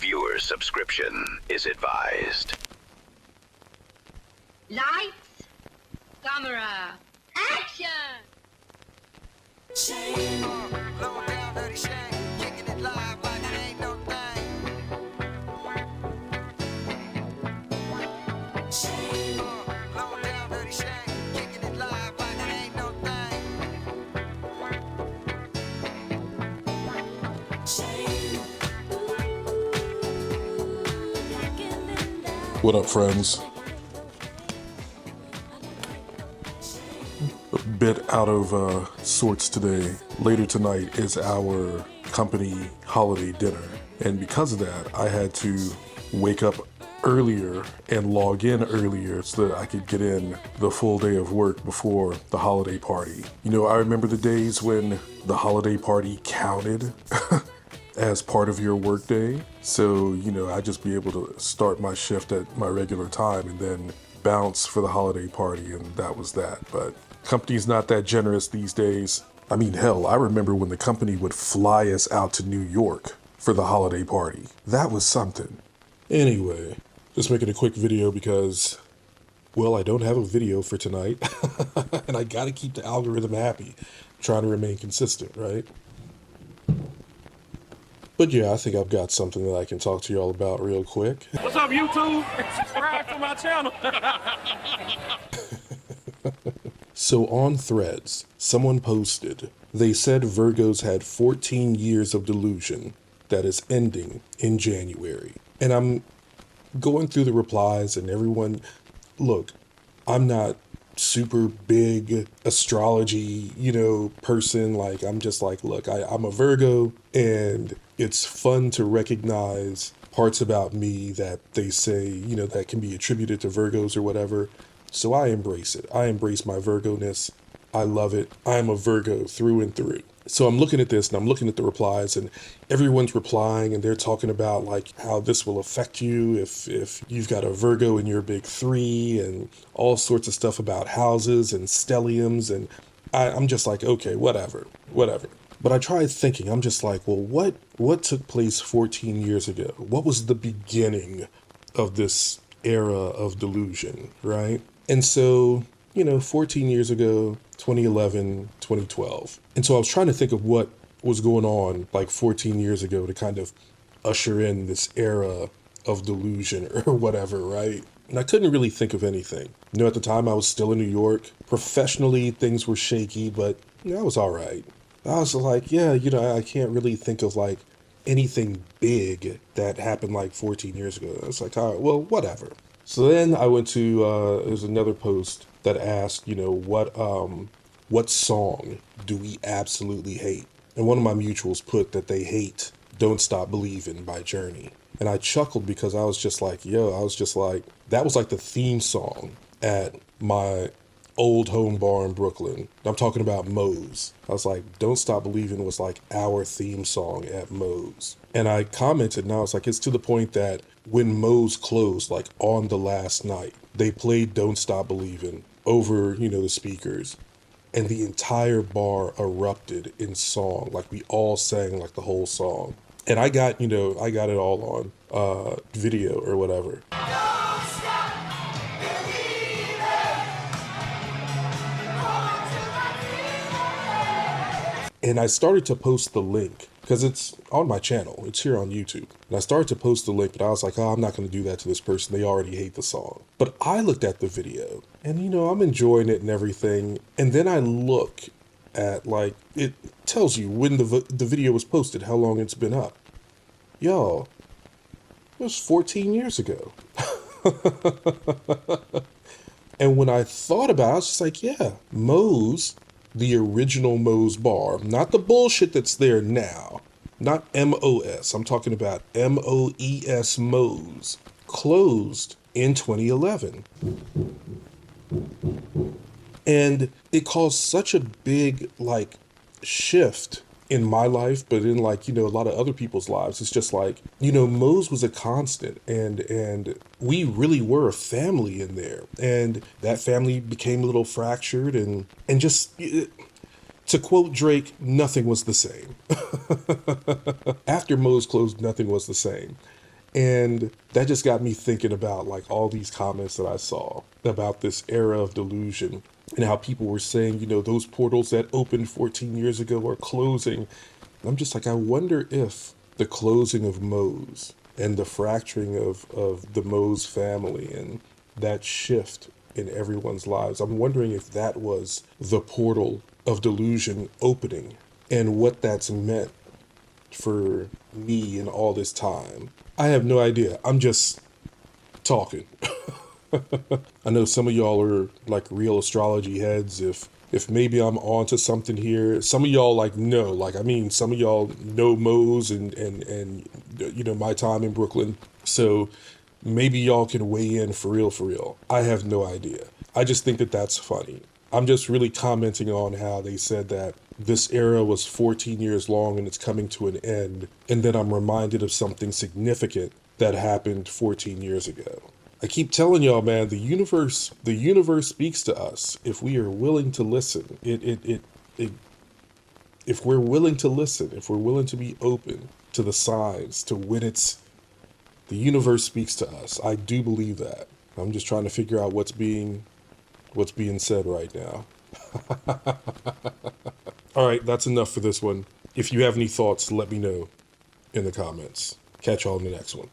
Viewer subscription is advised. Lights, camera, action! Shame, low down, dirty shame, kicking it live like it ain't no thing. Shame, low down, dirty shame, kicking it live like it ain't no thing. Shame. What up, friends? A bit out of sorts today. Later tonight is our company holiday dinner, and because of that, I had to wake up earlier and log in earlier so that I could get in the full day of work before the holiday party. You know, I remember the days when the holiday party counted as part of your workday. So, you know, I'd just be able to start my shift at my regular time and then bounce for the holiday party, and that was that. But company's not that generous these days. I mean, hell, I remember when the company would fly us out to New York for the holiday party. That was something. Anyway, just making a quick video because, well, I don't have a video for tonight, and I gotta keep the algorithm happy. I'm trying to remain consistent, right? But yeah, I think I've got something that I can talk to y'all about real quick. What's up, YouTube? Subscribe to my channel. So on Threads, someone posted, they said Virgos had 14 years of delusion that is ending in January. And I'm going through the replies and everyone, look, I'm not super big astrology, person. Like, I'm just like, look, I'm a Virgo, and it's fun to recognize parts about me that they say, that can be attributed to Virgos or whatever. So I embrace it. I embrace my Virgo-ness. I love it. I'm a Virgo through and through. So I'm looking at this and I'm looking at the replies, and everyone's replying and they're talking about like how this will affect you if you've got a Virgo in your big three, and all sorts of stuff about houses and stelliums. And I'm just like, okay, whatever. But I tried thinking, I'm just like, well, what took place 14 years ago? What was the beginning of this era of delusion, right? And so, 14 years ago, 2011, 2012. And so I was trying to think of what was going on like 14 years ago to kind of usher in this era of delusion or whatever, right? And I couldn't really think of anything. At the time I was still in New York. Professionally, things were shaky, but I was all right. I was like, yeah, I can't really think of like anything big that happened like 14 years ago. I was like, all right, well, whatever. So then I went to, there's another post that asked, what song do we absolutely hate? And one of my mutuals put that they hate Don't Stop Believin' by Journey. And I chuckled because I was just like, that was like the theme song at my old home bar in Brooklyn. I'm talking about Moe's. I was like, Don't Stop Believin' was like our theme song at Moe's. And I commented, and I was like, it's to the point that when Moe's closed, like on the last night, they played Don't Stop Believin' over, the speakers, and the entire bar erupted in song. Like we all sang like the whole song. And I got it all on video or whatever. And I started to post the link because it's on my channel. It's here on YouTube. And I started to post the link, but I was like, oh, I'm not going to do that to this person. They already hate the song. But I looked at the video and, I'm enjoying it and everything. And then I look at like, it tells you when the video was posted, how long it's been up. Y'all, it was 14 years ago. And when I thought about it, I was just like, yeah, Moe's, the original Moe's bar, not the bullshit that's there now, not MOS. I'm talking about MOES Moe's, closed in 2011. And it caused such a big shift in my life, but in a lot of other people's lives. It's just like, Moe's was a constant, and we really were a family in there. And that family became a little fractured, and just, to quote Drake, nothing was the same. After Moe's closed, nothing was the same. And that just got me thinking about like all these comments that I saw about this era of delusion and how people were saying, you know, those portals that opened 14 years ago are closing. And I'm just like, I wonder if the closing of Mose and the fracturing of the Mose family and that shift in everyone's lives, I'm wondering if that was the portal of delusion opening and what that's meant for me in all this time. I have no idea. I'm just talking. I know some of y'all are like real astrology heads. If maybe I'm onto something here, some of y'all like know, like, I mean, some of y'all know Mose and you know, my time in Brooklyn. So maybe y'all can weigh in for real, for real. I have no idea. I just think that that's funny. I'm just really commenting on how they said that this era was 14 years long and it's coming to an end. And then I'm reminded of something significant that happened 14 years ago. I keep telling y'all, man, the universe speaks to us if we are willing to listen. If we're willing to listen, if we're willing to be open to the signs, to when the universe speaks to us. I do believe that. I'm just trying to figure out what's being said right now. All right, that's enough for this one. If you have any thoughts, let me know in the comments. Catch y'all in the next one.